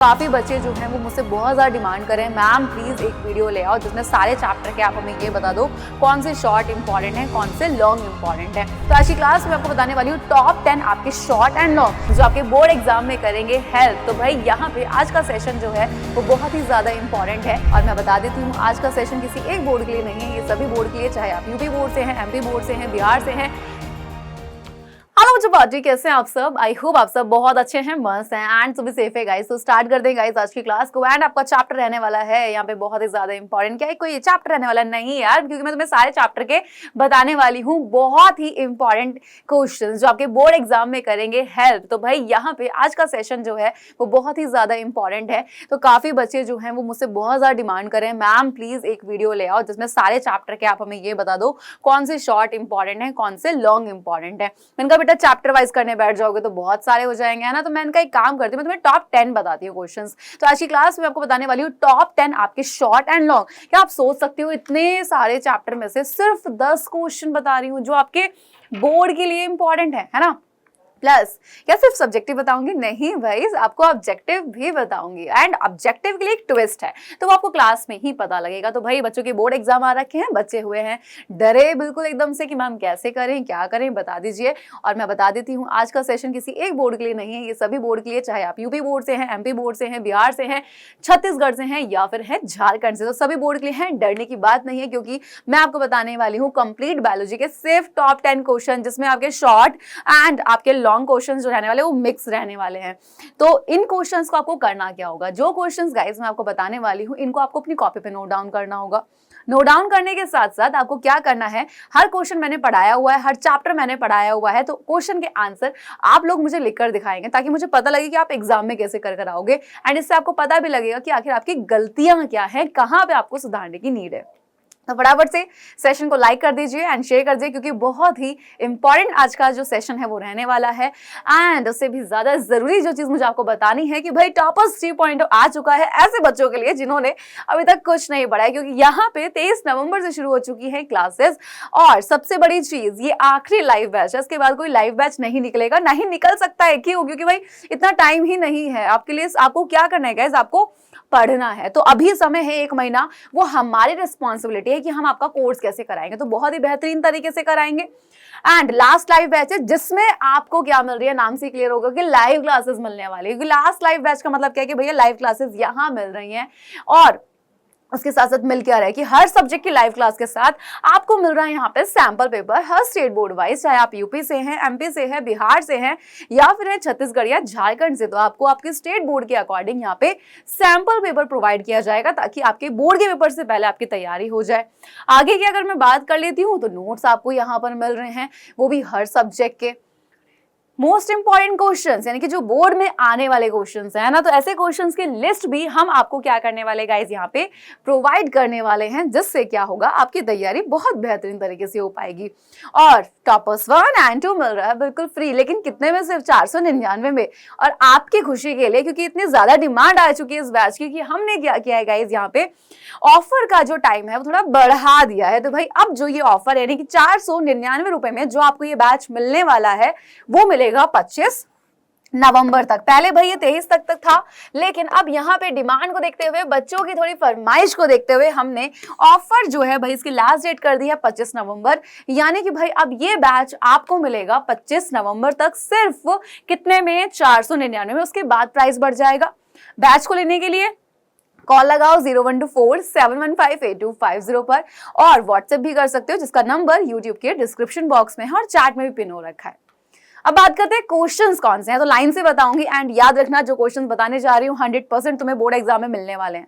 काफ़ी बच्चे जो हैं वो मुझसे बहुत ज़्यादा डिमांड कर रहे हैं, मैम प्लीज़ एक वीडियो ले आओ जिसमें सारे चैप्टर के आप हमें ये बता दो कौन से शॉर्ट इंपॉर्टेंट है, कौन से लॉन्ग इंपॉर्टेंट है। तो आज की क्लास में आपको बताने वाली हूँ टॉप 10 आपके शॉर्ट एंड लॉन्ग जो आपके बोर्ड एग्जाम में करेंगे हेल्प। तो भाई यहाँ पे आज का सेशन जो है वो बहुत ही ज़्यादा इंपॉर्टेंट है और मैं बता देती हूँ आज का सेशन किसी एक बोर्ड के लिए नहीं है, ये सभी बोर्ड के लिए, चाहे आप यूपी बोर्ड से हैं, एमपी बोर्ड से हैं, बिहार से हैं। हेलो बच्चों, बाजी कैसे हैं आप सब? आई होप आप सब बहुत अच्छे हैं, मस्त हैं एंड सभी सेफ है गाइस। तो स्टार्ट कर दें गाइस आज की क्लास को। एंड आपका चैप्टर रहने वाला है यहाँ पे बहुत ही ज्यादा इंपॉर्टेंट। क्या कोई चैप्टर रहने वाला नहीं यार, क्योंकि मैं तुम्हें सारे चैप्टर के बताने वाली हूँ बहुत ही इंपॉर्टेंट क्वेश्चन जो आपके बोर्ड एग्जाम में करेंगे हेल्प। तो भाई यहाँ पे आज का सेशन जो है वो बहुत ही ज्यादा इंपॉर्टेंट है। तो काफी बच्चे जो है वो मुझसे बहुत ज्यादा डिमांड कर रहे हैं, मैम प्लीज एक वीडियो ले आओ जिसमें सारे चैप्टर के आप हमें ये बता दो कौन से शॉर्ट इंपॉर्टेंट है, कौन से लॉन्ग इंपॉर्टेंट है। मैंने कहा बेटा चैप्टर वाइज करने बैठ जाओगे तो बहुत सारे हो जाएंगे, है ना। तो मैं इनका एक काम करती हूँ, मैं तुम्हें टॉप 10 बताती हूँ क्वेश्चंस। तो आज की क्लास में आपको बताने वाली हूँ टॉप 10 आपके शॉर्ट एंड लॉन्ग। क्या आप सोच सकते हो इतने सारे चैप्टर में से सिर्फ 10 क्वेश्चन बता रही हूँ जो आपके बोर्ड के लिए इंपॉर्टेंट है ना। प्लस क्या सिर्फ सब्जेक्टिव बताऊंगी? नहीं भाई, आपको ऑब्जेक्टिव भी बताऊंगी एंड ऑब्जेक्टिव के लिए एक ट्विस्ट है तो वो आपको क्लास में ही पता लगेगा। तो भाई बच्चों के बोर्ड एग्जाम आ रखे हैं, बच्चे हुए हैं डरे बिल्कुल एकदम से कि मैम कैसे करें, क्या करें, बता दीजिए। और मैं बता देती हूँ आज का सेशन किसी एक बोर्ड के लिए नहीं है, ये सभी बोर्ड के लिए, चाहे आप यूपी बोर्ड से हैं, एमपी बोर्ड से हैं, बिहार से हैं, छत्तीसगढ़ से हैं या फिर हैं झारखंड से। तो सभी बोर्ड के लिए हैं, डरने की बात नहीं है, क्योंकि मैं आपको बताने वाली हूँ कंप्लीट बायोलॉजी के सिर्फ टॉप 10 क्वेश्चन जिसमें आपके शॉर्ट एंड आपके लॉन्ग क्वेश्चंस जो रहने वाले वो मिक्स रहने वाले हैं। तो इन क्वेश्चंस को आपको करना क्या होगा, जो क्वेश्चंस गाइस मैं आपको बताने वाली हूँ इनको आपको अपनी कॉपी पे नोट डाउन करना होगा। नोट डाउन करने के साथ साथ आपको क्या करना है, हर क्वेश्चन मैंने पढ़ाया हुआ है, हर चैप्टर मैंने पढ़ाया हुआ है, तो क्वेश्चन के आंसर आप लोग मुझे लिखकर दिखाएंगे ताकि मुझे पता लगे कि आप एग्जाम में कैसे कर आओगे। एंड इससे आपको पता भी लगेगा कि आखिर आपकी गलतियां क्या है, कहाँ पे आपको सुधारने की नीड है। तो फटाफट से सेशन को लाइक कर दीजिए एंड शेयर कर दीजिए, क्योंकि बहुत ही इंपॉर्टेंट आज का जो सेशन है वो रहने वाला है। एंड उससे भी ज्यादा जरूरी जो चीज मुझे आपको बतानी है कि भाई टॉपर्स 3.0 आ चुका है ऐसे बच्चों के लिए जिन्होंने अभी तक कुछ नहीं पढ़ा है, क्योंकि यहाँ पे 23 नवंबर से शुरू हो चुकी है क्लासेस। और सबसे बड़ी चीज, ये आखिरी लाइव बैच है, इसके बाद कोई लाइव बैच नहीं निकलेगा, नहीं निकल सकता है। क्यों? क्योंकि भाई इतना टाइम ही नहीं है आपके लिए। आपको क्या करना है गाइस, आपको पढ़ना है। तो अभी समय है 1 महीना, वो हमारी रिस्पॉन्सिबिलिटी है कि हम आपका कोर्स कैसे कराएंगे, तो बहुत ही बेहतरीन तरीके से कराएंगे। एंड लास्ट लाइव बैच है जिसमें आपको क्या मिल रही है, नाम से क्लियर होगा कि लाइव क्लासेस मिलने वाली है। लास्ट लाइव बैच का मतलब क्या है कि भैया लाइव क्लासेस यहाँ मिल रही हैं, और उसके साथ साथ मिल क्या रहा है कि हर सब्जेक्ट की लाइव क्लास के साथ आपको मिल रहा है यहाँ पे सैंपल पेपर हर स्टेट बोर्ड वाइज, चाहे आप यूपी से हैं, एमपी से हैं, बिहार से हैं या फिर है छत्तीसगढ़ या झारखंड से। तो आपको आपके स्टेट बोर्ड के अकॉर्डिंग यहाँ पे सैंपल पेपर प्रोवाइड किया जाएगा ताकि आपके बोर्ड के पेपर से पहले आपकी तैयारी हो जाए। आगे की अगर मैं बात कर लेती हूँ तो नोट्स आपको यहाँ पर मिल रहे हैं, वो भी हर सब्जेक्ट के मोस्ट इंपॉर्टेंट क्वेश्चंस, यानी कि जो बोर्ड में आने वाले क्वेश्चंस है ना। तो ऐसे क्वेश्चंस की लिस्ट भी हम आपको क्या करने वाले गाइस यहाँ पे प्रोवाइड करने वाले हैं, जिससे क्या होगा आपकी तैयारी बहुत बेहतरीन तरीके से हो पाएगी। और टॉपर्स 1 एंड 2 मिल रहा है बिल्कुल फ्री, लेकिन कितने में? सिर्फ 499 में। और आपकी खुशी के लिए, क्योंकि इतनी ज्यादा डिमांड आ चुकी है इस बैच की, कि हमने क्या किया है गाइस, यहाँ पे ऑफर का जो टाइम है वो थोड़ा बढ़ा दिया है। तो भाई अब जो ये ऑफर यानी कि 499 रुपए में जो आपको ये बैच मिलने वाला है वो मिलेगा 25 नवंबर तक। पहले भाई ये 23 तक था, लेकिन अब यहाँ पे डिमांड को देखते हुए, बच्चों की थोड़ी फरमाइश को देखते हुए हमने ऑफर जो है भाई इसकी लास्ट डेट कर दी है 25 नवंबर। यानी कि भाई अब ये बैच आपको मिलेगा 25 नवंबर तक सिर्फ कितने में? 499 में। उसके बाद प्राइस बढ़ जाएगा। बैच को लेने के लिए कॉल लगाओ 0124-715-8250 पर, और व्हाट्सएप भी कर सकते हो जिसका नंबर यूट्यूब के डिस्क्रिप्शन बॉक्स में है और चैट में भी पिन हो रखा है। अब बात करते हैं क्वेश्चंस कौन से हैं, तो लाइन से बताऊंगी एंड याद रखना जो क्वेश्चंस बताने जा रही हूँ 100% तुम्हें बोर्ड एग्जाम में मिलने वाले हैं।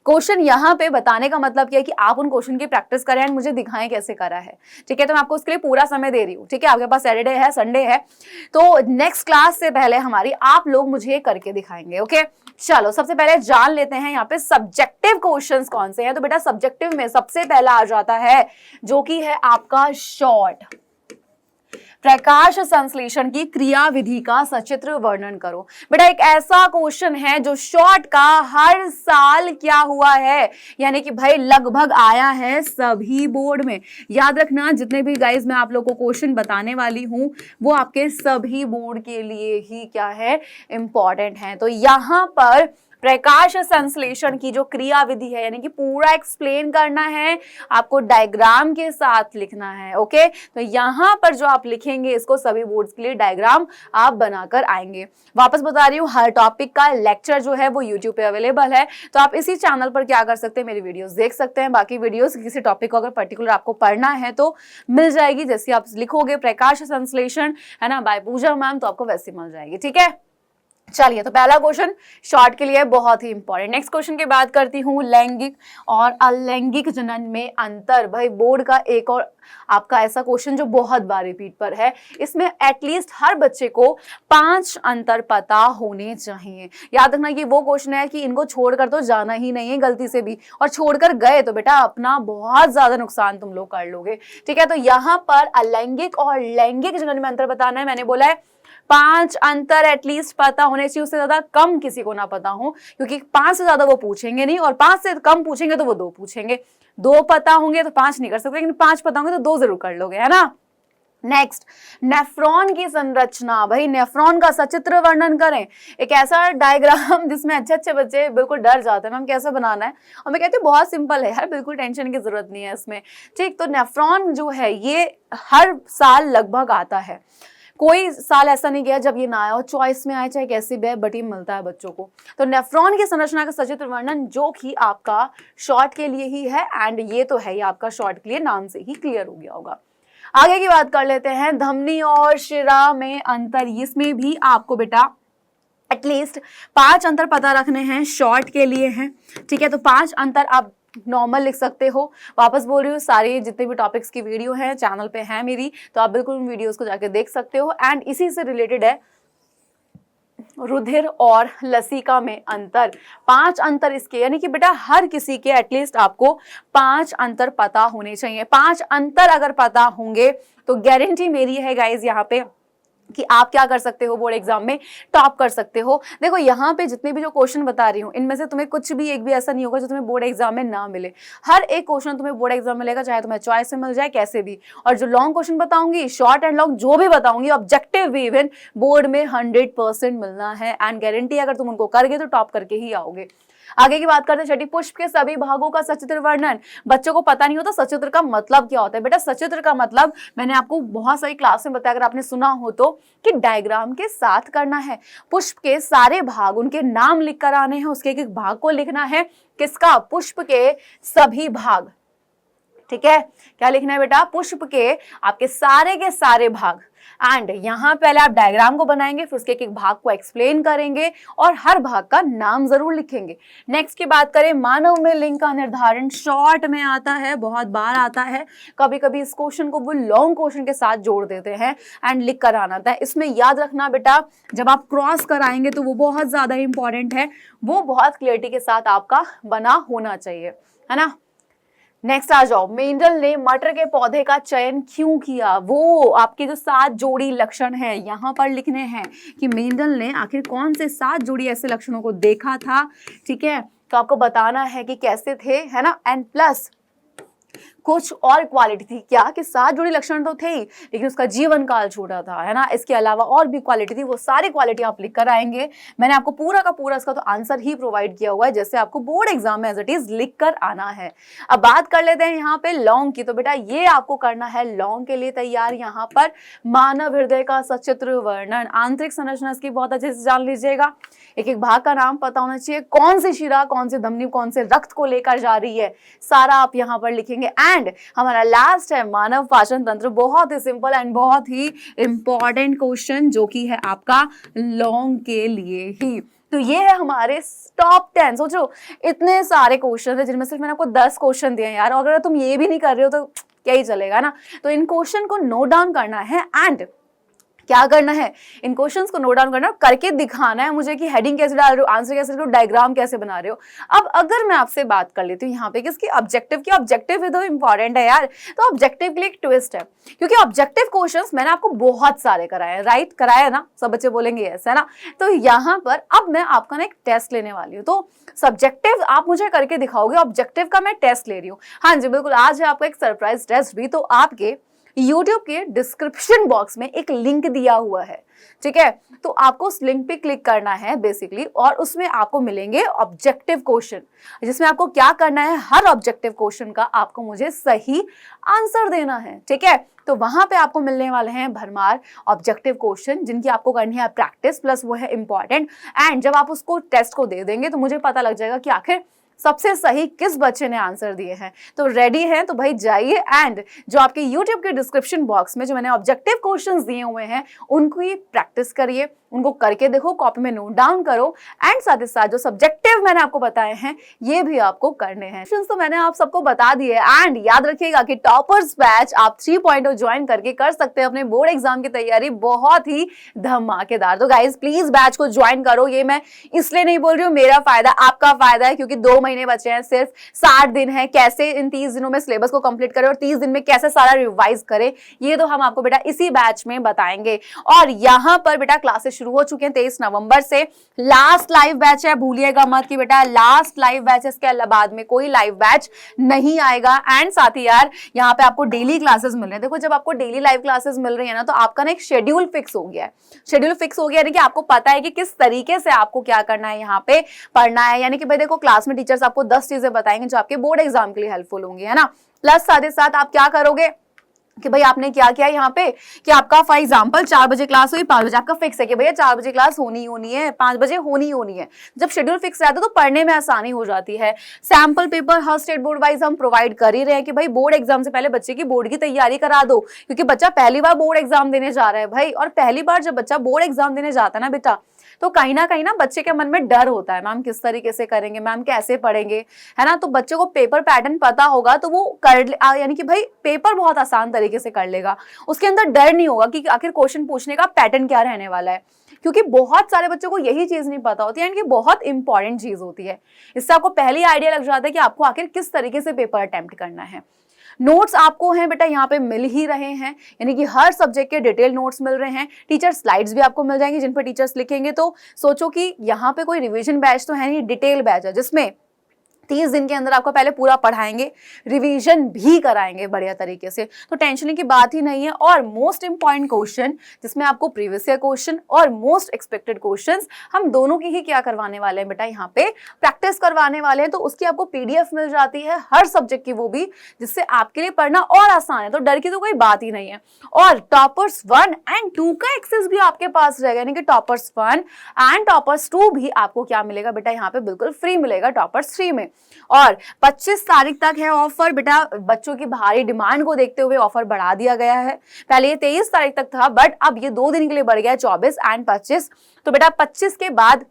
क्वेश्चन यहाँ पे बताने का मतलब क्या है कि आप उन क्वेश्चन की प्रैक्टिस करें एंड मुझे दिखाएं कैसे करा है, ठीक है। तो मैं आपको उसके लिए पूरा समय दे रही हूँ, ठीक है। आपके पास सैटरडे है, संडे है, तो नेक्स्ट क्लास से पहले हमारी आप लोग मुझे ये करके दिखाएंगे, ओके। चलो सबसे पहले जान लेते हैं यहाँ पे सब्जेक्टिव क्वेश्चंस कौन से हैं। तो बेटा सब्जेक्टिव में सबसे पहला आ जाता है जो कि है आपका शॉर्ट। प्रकाश संश्लेषण की क्रिया विधि का सचित्र वर्णन करो। बेटा एक ऐसा क्वेश्चन है जो शॉर्ट का हर साल क्या हुआ है, यानी कि भाई लगभग आया है सभी बोर्ड में। याद रखना जितने भी गाइज मैं आप लोग को क्वेश्चन बताने वाली हूं वो आपके सभी बोर्ड के लिए ही क्या है, इंपॉर्टेंट है। तो यहां पर प्रकाश संश्लेषण की जो क्रिया विधि है, यानी कि पूरा एक्सप्लेन करना है, आपको डायग्राम के साथ लिखना है। ओके, तो यहाँ पर जो आप लिखेंगे इसको सभी बोर्ड्स के लिए डायग्राम आप बनाकर आएंगे। वापस बता रही हूँ, हर टॉपिक का लेक्चर जो है वो यूट्यूब पे अवेलेबल है, तो आप इसी चैनल पर क्या कर सकते हैं, मेरी वीडियोस देख सकते हैं। बाकी वीडियोस किसी टॉपिक को अगर पर्टिकुलर आपको पढ़ना है तो मिल जाएगी, जैसे आप लिखोगे प्रकाश संश्लेषण है ना बाय पूजा मैम, तो आपको वैसे मिल जाएगी। ठीक है, चलिए, तो पहला क्वेश्चन शॉर्ट के लिए बहुत ही इंपॉर्टेंट। नेक्स्ट क्वेश्चन की बात करती हूँ, लैंगिक और अलैंगिक जनन में अंतर। भाई बोर्ड का एक और आपका ऐसा क्वेश्चन जो बहुत बार रिपीट पर है, इसमें एटलीस्ट हर बच्चे को 5 अंतर पता होने चाहिए। याद रखना कि वो क्वेश्चन है कि इनको छोड़कर तो जाना ही नहीं है गलती से भी, और छोड़कर गए तो बेटा अपना बहुत ज्यादा नुकसान तुम लोग कर लोगे। ठीक है, तो यहाँ पर अलैंगिक और लैंगिक जनन में अंतर बताना है। मैंने बोला है 5 अंतर एटलीस्ट पता होने चाहिए, उससे ज्यादा कम किसी को ना पता हो, क्योंकि 5 से ज्यादा वो पूछेंगे नहीं, और 5 से कम पूछेंगे तो वो 2 पूछेंगे। 2 पता होंगे तो 5 नहीं कर सकते, लेकिन 5 पता होंगे तो 2 जरूर कर लोगे, है ना। नेक्स्ट, नेफ्रॉन की संरचना। भाई नेफ्रॉन का सचित्र वर्णन करें, एक ऐसा डायग्राम जिसमें अच्छे अच्छे बच्चे बिल्कुल डर जाते हैं मैम कैसे बनाना है, और मैं कहती हूँ बहुत सिंपल है यार, बिल्कुल टेंशन की जरूरत नहीं है इसमें। ठीक, तो नेफ्रॉन जो है ये हर साल लगभग आता है, कोई साल ऐसा नहीं गया जब ये ना आया हो, चॉइस में आए चाहे कैसे भी, बट ये मिलता है बच्चों को। तो नेफ्रॉन की संरचना का सचित्र वर्णन जो कि आपका शॉर्ट के लिए ही है, एंड ये तो है ही आपका शॉर्ट के लिए, नाम से ही क्लियर हो गया होगा। आगे की बात कर लेते हैं, धमनी और शिरा में अंतर। इसमें भी आपको बेटा एटलीस्ट 5 अंतर पता रखने हैं, शॉर्ट के लिए हैं। ठीक है, तो 5 अंतर आप नॉर्मल लिख सकते हो। वापस बोल रही हूँ, सारे जितने भी टॉपिक्स की वीडियो है चैनल पे है मेरी, तो आप बिल्कुल उन वीडियोस को जाके देख सकते हो। एंड इसी से रिलेटेड है रुधिर और लसिका में अंतर। 5 अंतर इसके, यानी कि बेटा हर किसी के एटलीस्ट आपको 5 अंतर पता होने चाहिए। 5 अंतर अगर पता होंगे तो गारंटी मेरी है गाइज यहाँ पे कि आप क्या कर सकते हो, बोर्ड एग्जाम में टॉप कर सकते हो। देखो यहाँ पे जितने भी जो क्वेश्चन बता रही हूँ, इनमें से तुम्हें कुछ भी एक भी ऐसा नहीं होगा जो तुम्हें बोर्ड एग्जाम में ना मिले। हर एक क्वेश्चन तुम्हें बोर्ड एग्जाम में मिलेगा, चाहे तुम्हें चॉइस से मिल जाए कैसे भी। और जो लॉन्ग क्वेश्चन बताऊंगी, शॉर्ट एंड लॉन्ग जो भी बताऊंगी, ऑब्जेक्टिव भी इवन बोर्ड में 100% मिलना है, एंड गारंटी अगर तुम उनको कर गए तो टॉप करके ही आओगे। आगे की बात करते हैं, छठी, पुष्प के सभी भागों का सचित्र वर्णन। बच्चों को पता नहीं होता सचित्र का मतलब क्या होता है। बेटा सचित्र का मतलब मैंने आपको बहुत सारी क्लास में बताया, अगर आपने सुना हो तो, कि डायग्राम के साथ करना है। पुष्प के सारे भाग, उनके नाम लिख कर आने हैं, उसके एक एक भाग को लिखना है। किसका? पुष्प के सभी भाग। ठीक है, क्या लिखना है बेटा? पुष्प के आपके सारे भाग। एंड यहाँ पहले आप डायग्राम को बनाएंगे, फिर उसके एक एक भाग को एक्सप्लेन करेंगे और हर भाग का नाम जरूर लिखेंगे। नेक्स्ट की बात करें, मानव में लिंग का निर्धारण शॉर्ट में आता है, बहुत बार आता है। कभी कभी इस क्वेश्चन को वो लॉन्ग क्वेश्चन के साथ जोड़ देते हैं एंड लिख कर आना था। इसमें याद रखना बेटा, जब आप क्रॉस कराएंगे तो वो बहुत ज्यादा इंपॉर्टेंट है, वो बहुत क्लियरिटी के साथ आपका बना होना चाहिए, है ना। नेक्स्ट आ जाओ, मेंडल ने मटर के पौधे का चयन क्यों किया? वो आपके जो 7 जोड़ी लक्षण है यहाँ पर लिखने हैं कि मेंडल ने आखिर कौन से 7 जोड़ी ऐसे लक्षणों को देखा था। ठीक है, तो आपको बताना है कि कैसे थे, है ना। एंड प्लस कुछ और क्वालिटी थी क्या, कि 7 जोड़ी लक्षण तो थे ही, लेकिन उसका जीवन काल छोटा था, है ना। इसके अलावा और भी क्वालिटी थी, वो सारी क्वालिटी आप लिख कर आएंगे। मैंने आपको पूरा का पूरा इसका तो आंसर ही प्रोवाइड किया हुआ है, जैसे आपको बोर्ड एग्जाम में एज इट इज लिख कर आना है। अब बात कर लेते हैं यहाँ पे लॉन्ग की। तो बेटा ये आपको करना है लॉन्ग के लिए तैयार। यहाँ पर मानव हृदय का सचित्र वर्णन, आंतरिक संरचना इसकी बहुत अच्छे से जान लीजिएगा। एक एक भाग का नाम पता होना चाहिए, कौन सी शिरा, कौन से धमनी, कौन से रक्त को लेकर जा रही है, सारा आप यहाँ पर लिखेंगे। एंड हमारा लास्ट है मानव पाचन तंत्र, बहुत ही सिंपल एंड बहुत ही इंपॉर्टेंट क्वेश्चन, जो कि है आपका लॉन्ग के लिए ही। तो ये है हमारे टॉप 10। सोचो इतने सारे क्वेश्चन है, जिनमें सिर्फ मैंने आपको 10 क्वेश्चन दिए यार, और अगर तुम ये भी नहीं कर रहे हो तो क्या ही चलेगा ना। तो इन क्वेश्चन को नोट डाउन करना है, एंड क्या करना है, इन क्वेश्चंस को नोट डाउन करना, करके दिखाना है मुझे कि हेडिंग कैसे डाल रहे हो, आंसर कैसे कर रहे हो, डायग्राम कैसे बना रहे हो। अब अगर मैं आपसे बात कर लेती हूँ यहाँ पे किसकी, ऑब्जेक्टिव की। ऑब्जेक्टिव भी तो इंपॉर्टेंट है यार, तो ऑब्जेक्टिव के लिए एक ट्विस्ट है, क्योंकि ऑब्जेक्टिव क्वेश्चंस मैंने आपको बहुत सारे कराए हैं, राइट, कराया ना, सब बच्चे बोलेंगे यस, है ना। तो यहाँ पर अब मैं आपका ना एक टेस्ट लेने वाली हूँ, तो सब्जेक्टिव आप मुझे करके दिखाओगे, ऑब्जेक्टिव का मैं टेस्ट ले रही हूँ। हाँ जी बिल्कुल, आज है आपका एक सरप्राइज टेस्ट भी। तो आपके YouTube के डिस्क्रिप्शन बॉक्स में एक लिंक दिया हुआ है, ठीक है। तो आपको उस लिंक पे क्लिक करना है बेसिकली, और उसमें आपको मिलेंगे ऑब्जेक्टिव क्वेश्चन, जिसमें आपको क्या करना है, हर ऑब्जेक्टिव क्वेश्चन का आपको मुझे सही आंसर देना है, ठीक है। तो वहां पे आपको मिलने वाले हैं भरमार ऑब्जेक्टिव क्वेश्चन, जिनकी आपको करनी है प्रैक्टिस, प्लस वो है इंपॉर्टेंट। एंड जब आप उसको टेस्ट को दे देंगे तो मुझे पता लग जाएगा कि आखिर सबसे सही किस बच्चे ने आंसर दिए हैं। तो रेडी हैं तो भाई जाइए, एंड जो आपके YouTube के डिस्क्रिप्शन बॉक्स में जो मैंने ऑब्जेक्टिव क्वेश्चंस दिए हुए हैं उनको प्रैक्टिस करिए, उनको करके देखो, कॉपी में नोट डाउन करो, एंड साथ ही साथ जो सब्जेक्टिव मैंने आपको बताए हैं ये भी आपको करने हैं। तो मैंने आप सबको बता दिए, एंड याद रखिएगा कि टॉपर्स बैच आप 3.0 ज्वाइन करके कर सकते हैं अपने बोर्ड एग्जाम की तैयारी बहुत ही धमाकेदार। तो गाइज प्लीज बैच को ज्वाइन करो। ये मैं इसलिए नहीं बोल रही हूँ, मेरा फायदा आपका फायदा है, क्योंकि 2 महीने बचे हैं, सिर्फ 60 दिन है। कैसे इन 30 दिनों में सिलेबस को कंप्लीट करें और 30 दिन में कैसे सारा रिवाइज करें, ये तो हम आपको बेटा इसी बैच में बताएंगे। और यहाँ पर बेटा क्लासेस शुरू हो चुके हैं 23 नवंबर से। लास्ट लाइव बैच है, भूलिएगा मत कि बेटा लास्ट लाइव बैच है, इसके बाद में कोई लाइव बैच नहीं आएगा। एंड साथ ही यार यहाँ पे आपको डेली क्लासेस मिल रहे हैं। देखो जब आपको डेली लाइव क्लासेस मिल रही है ना, तो आपका ना एक शेड्यूल फिक्स हो गया है। शेड्यूल फिक्स हो गया यानी कि आपको पता है कि किस तरीके से आपको क्या करना है, यहाँ पे पढ़ना है। यानी कि भाई देखो क्लास में टीचर्स आपको 10 चीजें बताएंगे जो आपके बोर्ड एग्जाम के लिए हेल्पफुल होंगी, है ना। प्लस साथ ही साथ आप क्या करोगे कि भाई आपने क्या किया यहाँ पे कि आपका फॉर एग्जांपल 4 बजे क्लास हुई, 5 बजे आपका फिक्स है कि भैया 4 बजे क्लास होनी है, 5 बजे होनी है। जब शेड्यूल फिक्स रहता है तो पढ़ने में आसानी हो जाती है। सैंपल पेपर हर स्टेट बोर्ड वाइज हम प्रोवाइड कर ही रहे हैं कि भाई बोर्ड एग्जाम से पहले बच्चे की बोर्ड की तैयारी करा दो, क्योंकि बच्चा पहली बार बोर्ड एग्जाम देने जा रहा है भाई। और पहली बार जब बच्चा बोर्ड एग्जाम देने जाता है ना बेटा, तो कहीं ना बच्चे के मन में डर होता है, मैम किस तरीके से करेंगे, मैम कैसे पढ़ेंगे, है ना। तो बच्चे को पेपर पैटर्न पता होगा तो वो यानी कि भाई पेपर बहुत आसान तरीके से कर लेगा। उसके अंदर डर नहीं होगा कि आखिर क्वेश्चन पूछने का पैटर्न क्या रहने वाला है, क्योंकि बहुत सारे बच्चों को यही चीज नहीं पता होती है, यानी कि बहुत इंपॉर्टेंट चीज होती है। इससे आपको पहले आइडिया लग जाता है कि आपको आखिर किस तरीके से पेपर अटेम्प्ट करना है। नोट्स आपको हैं बेटा यहाँ पे मिल ही रहे हैं, यानी कि हर सब्जेक्ट के डिटेल नोट्स मिल रहे हैं। टीचर स्लाइड्स भी आपको मिल जाएंगे जिन पर टीचर्स लिखेंगे। तो सोचो कि यहाँ पे कोई रिवीजन बैच तो है नहीं, डिटेल बैच है जिसमें 30 दिन के अंदर आपको पहले पूरा पढ़ाएंगे, रिवीजन भी कराएंगे बढ़िया तरीके से, तो टेंशन की बात ही नहीं है। और मोस्ट इंपॉर्टेंट क्वेश्चन जिसमें आपको प्रीवियस ईयर क्वेश्चन और मोस्ट एक्सपेक्टेड क्वेश्चंस हम दोनों की ही क्या करवाने वाले हैं बेटा, यहाँ पे प्रैक्टिस करवाने वाले हैं। तो उसकी आपको PDF मिल जाती है हर सब्जेक्ट की, वो भी जिससे आपके लिए पढ़ना और आसान है। तो डर की तो कोई बात ही नहीं है। और टॉपर्स 1 और 2 का एक्सेस भी आपके पास रहेगा, यानी कि टॉपर्स 1 एंड टॉपर्स 2 भी आपको क्या मिलेगा बेटा, यहाँ पे बिल्कुल फ्री मिलेगा टॉपर्स 3 में। और 25 तारीख तक है ऑफर बेटा। बच्चों की भारी डिमांड को देखते हुए ऑफर बढ़ा दिया गया है। पहले ये 23 तारीख तक था, बट अब ये 2 दिन के लिए बढ़ गया है, 24 एंड 25। तो बेटा 25 के बाद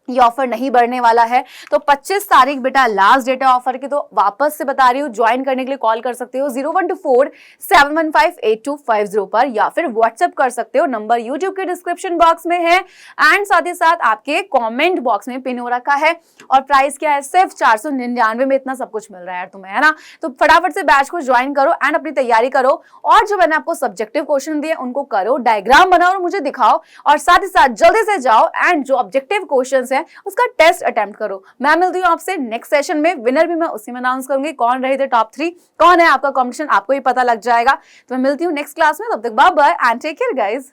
ये ऑफर नहीं बढ़ने वाला है। तो 25 तारीख बेटा लास्ट डेट है ऑफर की। तो वापस से बता रही हूँ, ज्वाइन करने के लिए कॉल कर सकते हो 0124-715-8250 पर, या फिर व्हाट्सएप कर सकते हो, नंबर यूट्यूब के डिस्क्रिप्शन बॉक्स में है एंड साथ ही साथ आपके कमेंट बॉक्स में पिन हो रखा है। और प्राइस क्या है, सिर्फ 499 में इतना सब कुछ मिल रहा है यार तुम्हें, है ना। तो फटाफट से बैच को ज्वाइन करो एंड अपनी तैयारी करो। और जो मैंने आपको सब्जेक्टिव क्वेश्चन दिए उनको करो, डायग्राम बनाओ और मुझे दिखाओ, और साथ ही साथ जल्दी से जाओ एंड जो ऑब्जेक्टिव क्वेश्चन उसका टेस्ट अटेम्प्ट करो। मैं मिलती हूँ आपसे नेक्स्ट सेशन में। विनर भी मैं उसी में अनाउंस करूंगी, कौन रहे थे टॉप 3, कौन है आपका कॉम्पिटिशन, आपको ही पता लग जाएगा। तो मैं मिलती हूँ नेक्स्ट क्लास में। तब तक bye bye and take care guys.